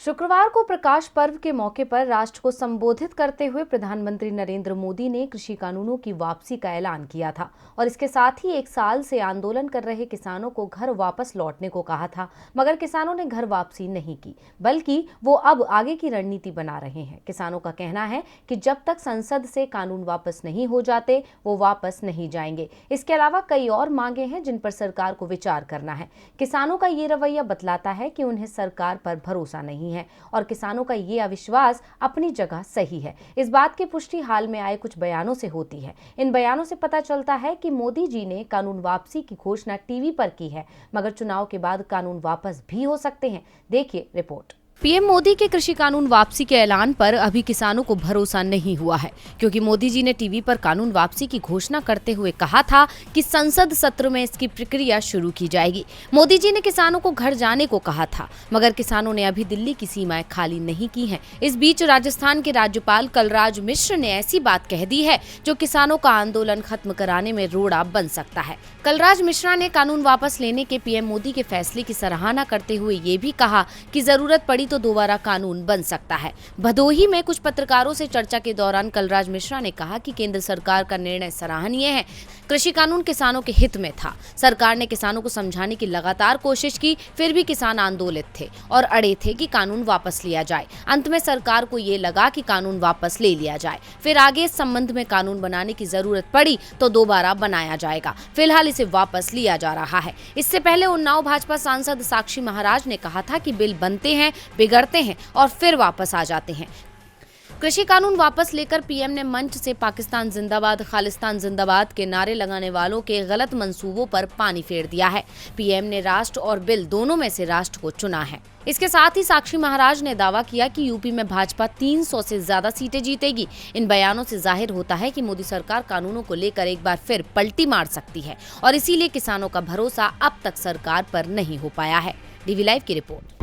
शुक्रवार को प्रकाश पर्व के मौके पर राष्ट्र को संबोधित करते हुए प्रधानमंत्री नरेंद्र मोदी ने कृषि कानूनों की वापसी का ऐलान किया था और इसके साथ ही 1 साल से आंदोलन कर रहे किसानों को घर वापस लौटने को कहा था। मगर किसानों ने घर वापसी नहीं की, बल्कि वो अब आगे की रणनीति बना रहे हैं। किसानों का कहना है कि जब तक संसद से कानून वापस नहीं हो जाते वो वापस नहीं जाएंगे। इसके अलावा कई और मांगे हैं जिन पर सरकार को विचार करना है। किसानों का ये रवैया बतलाता है कि उन्हें सरकार पर भरोसा नहीं है और किसानों का ये अविश्वास अपनी जगह सही है। इस बात की पुष्टि हाल में आए कुछ बयानों से होती है। इन बयानों से पता चलता है कि मोदी जी ने कानून वापसी की घोषणा टीवी पर की है, मगर चुनाव के बाद कानून वापस भी हो सकते हैं। देखिए रिपोर्ट। पीएम मोदी के कृषि कानून वापसी के ऐलान पर अभी किसानों को भरोसा नहीं हुआ है, क्योंकि मोदी जी ने टीवी पर कानून वापसी की घोषणा करते हुए कहा था कि संसद सत्र में इसकी प्रक्रिया शुरू की जाएगी। मोदी जी ने किसानों को घर जाने को कहा था, मगर किसानों ने अभी दिल्ली की सीमाएं खाली नहीं की हैं। इस बीच राजस्थान के राज्यपाल कलराज मिश्र ने ऐसी बात कह दी है जो किसानों का आंदोलन खत्म कराने में रोड़ा बन सकता है। कलराज मिश्रा ने कानून वापस लेने के पीएम मोदी के फैसले की सराहना करते हुए ये भी कहा कि जरूरत पड़ी तो दोबारा कानून बन सकता है। भदोही में कुछ पत्रकारों से चर्चा के दौरान कलराज मिश्रा ने कहा कि केंद्र सरकार का निर्णय सराहनीय है। कृषि कानून किसानों के हित में था। सरकार ने किसानों को समझाने की लगातार कोशिश की, फिर भी किसान आंदोलित थे और अड़े थे कि कानून वापस लिया जाए। अंत में सरकार को ये लगा कि कानून वापस ले लिया जाए। फिर आगे इस संबंध में कानून बनाने की जरूरत पड़ी तो दोबारा बनाया जाएगा। फिलहाल इसे वापस लिया जा रहा है। इससे पहले उन्नाव भाजपा सांसद साक्षी महाराज ने कहा था कि बिल बनते हैं, बिगड़ते हैं और फिर वापस आ जाते हैं। कृषि कानून वापस लेकर पीएम ने मंच से पाकिस्तान जिंदाबाद, खालिस्तान जिंदाबाद के नारे लगाने वालों के गलत मंसूबों पर पानी फेर दिया है। पीएम ने राष्ट्र और बिल दोनों में से राष्ट्र को चुना है। इसके साथ ही साक्षी महाराज ने दावा किया कि यूपी में भाजपा 300 से ज्यादा सीटें जीतेगी। इन बयानों से जाहिर होता है कि मोदी सरकार कानूनों को लेकर एक बार फिर पलटी मार सकती है और इसीलिए किसानों का भरोसा अब तक सरकार पर नहीं हो पाया है। डीवी लाइव की रिपोर्ट।